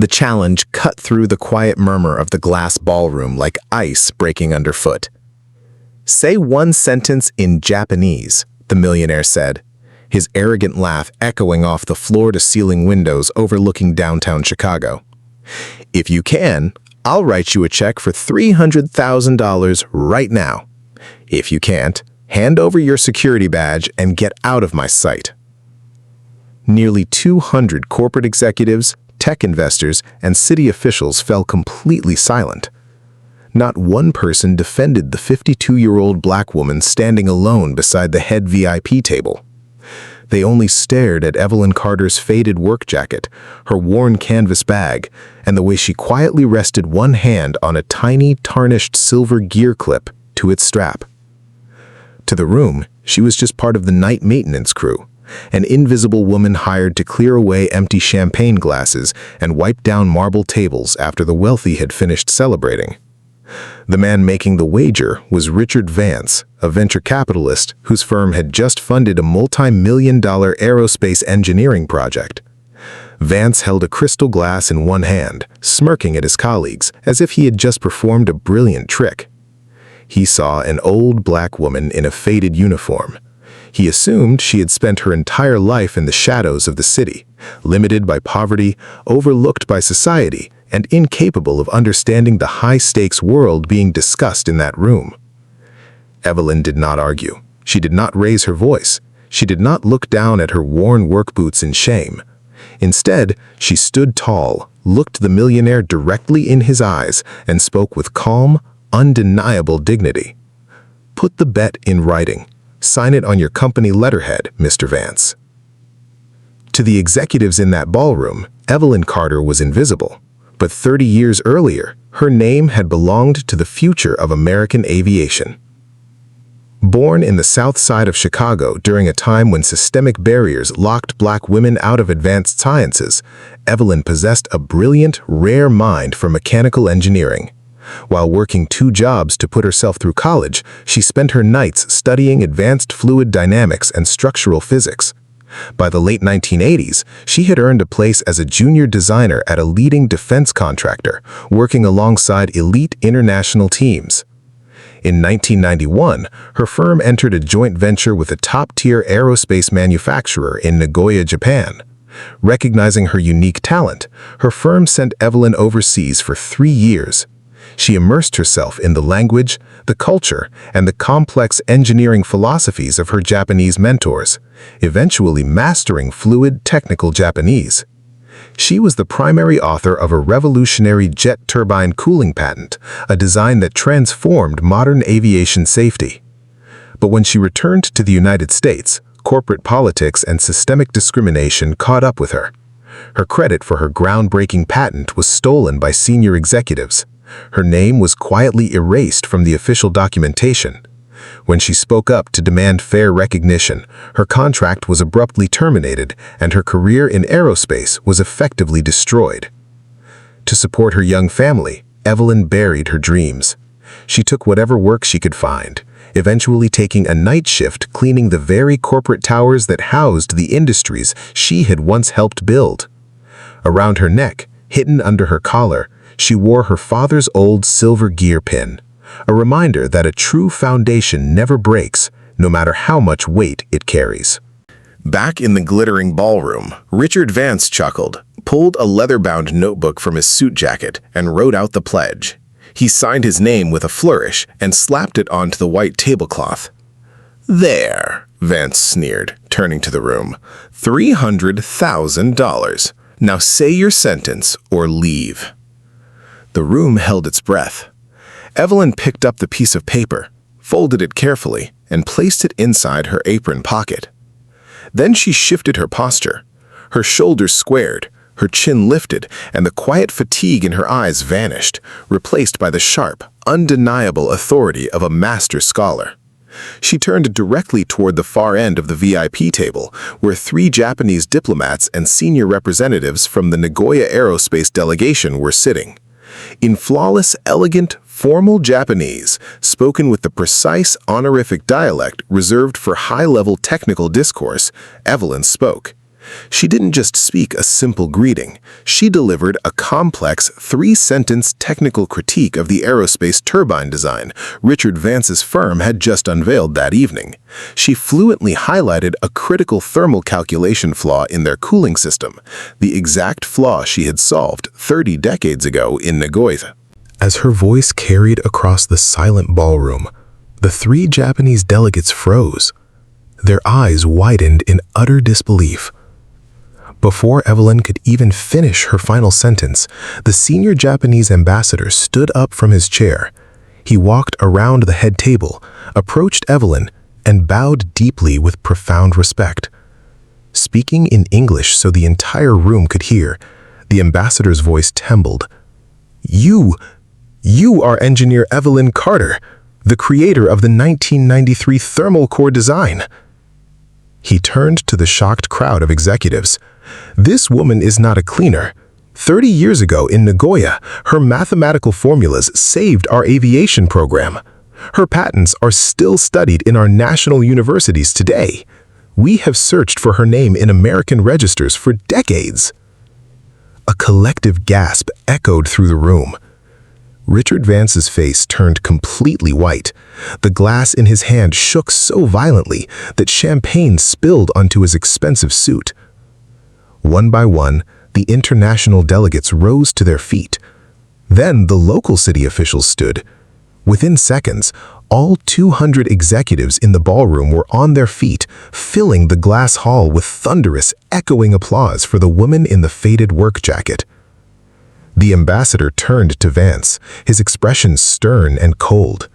The challenge cut through the quiet murmur of the glass ballroom like ice breaking underfoot. "Say one sentence in Japanese," the millionaire said, his arrogant laugh echoing off the floor-to-ceiling windows overlooking downtown Chicago. "If you can, I'll write you a check for $300,000 right now. If you can't, hand over your security badge and get out of my sight." Nearly 200 corporate executives, tech investors, and city officials fell completely silent. Not one person defended the 52-year-old black woman standing alone beside the head VIP table. They only stared at Evelyn Carter's faded work jacket, her worn canvas bag, and the way she quietly rested one hand on a tiny, tarnished silver gear clip to its strap. To the room, she was just part of the night maintenance crew, an invisible woman hired to clear away empty champagne glasses and wipe down marble tables after the wealthy had finished celebrating. The man making the wager was Richard Vance, a venture capitalist whose firm had just funded a multi-million-dollar aerospace engineering project. Vance held a crystal glass in one hand, smirking at his colleagues as if he had just performed a brilliant trick. He saw an old black woman in a faded uniform. He assumed she had spent her entire life in the shadows of the city, limited by poverty, overlooked by society, and incapable of understanding the high-stakes world being discussed in that room. Evelyn did not argue. She did not raise her voice. She did not look down at her worn work boots in shame. Instead, she stood tall, looked the millionaire directly in his eyes, and spoke with calm, undeniable dignity. "Put the bet in writing. Sign it on your company letterhead, Mr. Vance." To the executives in that ballroom, Evelyn Carter was invisible. But 30 years earlier, her name had belonged to the future of American aviation. Born in the South Side of Chicago during a time when systemic barriers locked black women out of advanced sciences, Evelyn possessed a brilliant, rare mind for mechanical engineering. While working 2 jobs to put herself through college, she spent her nights studying advanced fluid dynamics and structural physics. By the late 1980s, she had earned a place as a junior designer at a leading defense contractor, working alongside elite international teams. In 1991, her firm entered a joint venture with a top-tier aerospace manufacturer in Nagoya, Japan. Recognizing her unique talent, her firm sent Evelyn overseas for 3 years. She immersed herself in the language, the culture, and the complex engineering philosophies of her Japanese mentors, eventually mastering fluid, technical Japanese. She was the primary author of a revolutionary jet turbine cooling patent, a design that transformed modern aviation safety. But when she returned to the United States, corporate politics and systemic discrimination caught up with her. Her credit for her groundbreaking patent was stolen by senior executives. Her name was quietly erased from the official documentation. When she spoke up to demand fair recognition, her contract was abruptly terminated and her career in aerospace was effectively destroyed. To support her young family, Evelyn buried her dreams. She took whatever work she could find, eventually taking a night shift cleaning the very corporate towers that housed the industries she had once helped build. Around her neck, hidden under her collar, she wore her father's old silver gear pin, a reminder that a true foundation never breaks, no matter how much weight it carries. Back in the glittering ballroom, Richard Vance chuckled, pulled a leather-bound notebook from his suit jacket, and wrote out the pledge. He signed his name with a flourish and slapped it onto the white tablecloth. "There," Vance sneered, turning to the room. $300,000. Now say your sentence or leave." The room held its breath. Evelyn picked up the piece of paper, folded it carefully, and placed it inside her apron pocket. Then she shifted her posture. Her shoulders squared, her chin lifted, and the quiet fatigue in her eyes vanished, replaced by the sharp, undeniable authority of a master scholar. She turned directly toward the far end of the VIP table, where 3 Japanese diplomats and senior representatives from the Nagoya Aerospace delegation were sitting. In flawless, elegant, formal Japanese, spoken with the precise, honorific dialect reserved for high-level technical discourse, Evelyn spoke. She didn't just speak a simple greeting. She delivered a complex, three-sentence technical critique of the aerospace turbine design Richard Vance's firm had just unveiled that evening. She fluently highlighted a critical thermal calculation flaw in their cooling system, the exact flaw she had solved 30 decades ago in Nagoya. As her voice carried across the silent ballroom, the three Japanese delegates froze. Their eyes widened in utter disbelief. Before Evelyn could even finish her final sentence, the senior Japanese ambassador stood up from his chair. He walked around the head table, approached Evelyn, and bowed deeply with profound respect. Speaking in English so the entire room could hear, the ambassador's voice trembled. You are Engineer Evelyn Carter, the creator of the 1993 thermal core design." He turned to the shocked crowd of executives. "This woman is not a cleaner. 30 years ago in Nagoya, her mathematical formulas saved our aviation program. Her patents are still studied in our national universities today. We have searched for her name in American registers for decades." A collective gasp echoed through the room. Richard Vance's face turned completely white. The glass in his hand shook so violently that champagne spilled onto his expensive suit. One by one, the international delegates rose to their feet. Then the local city officials stood. Within seconds, all 200 executives in the ballroom were on their feet, filling the glass hall with thunderous, echoing applause for the woman in the faded work jacket. The ambassador turned to Vance, his expression stern and cold.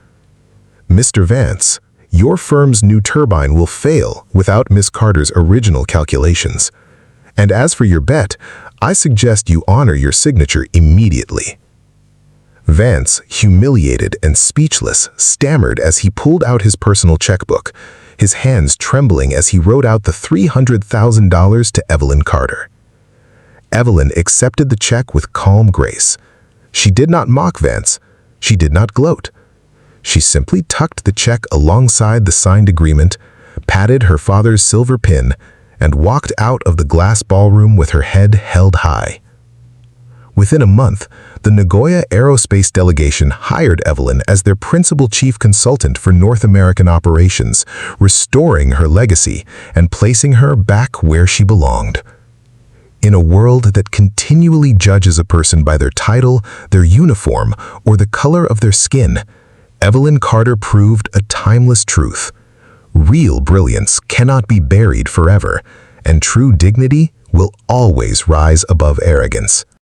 "Mr. Vance, your firm's new turbine will fail without Miss Carter's original calculations. And as for your bet, I suggest you honor your signature immediately." Vance, humiliated and speechless, stammered as he pulled out his personal checkbook, his hands trembling as he wrote out the $300,000 to Evelyn Carter. Evelyn accepted the check with calm grace. She did not mock Vance. She did not gloat. She simply tucked the check alongside the signed agreement, patted her father's silver pin, and walked out of the glass ballroom with her head held high. Within a month, the Nagoya Aerospace delegation hired Evelyn as their principal chief consultant for North American operations, restoring her legacy and placing her back where she belonged. In a world that continually judges a person by their title, their uniform, or the color of their skin, Evelyn Carter proved a timeless truth. Real brilliance cannot be buried forever, and true dignity will always rise above arrogance.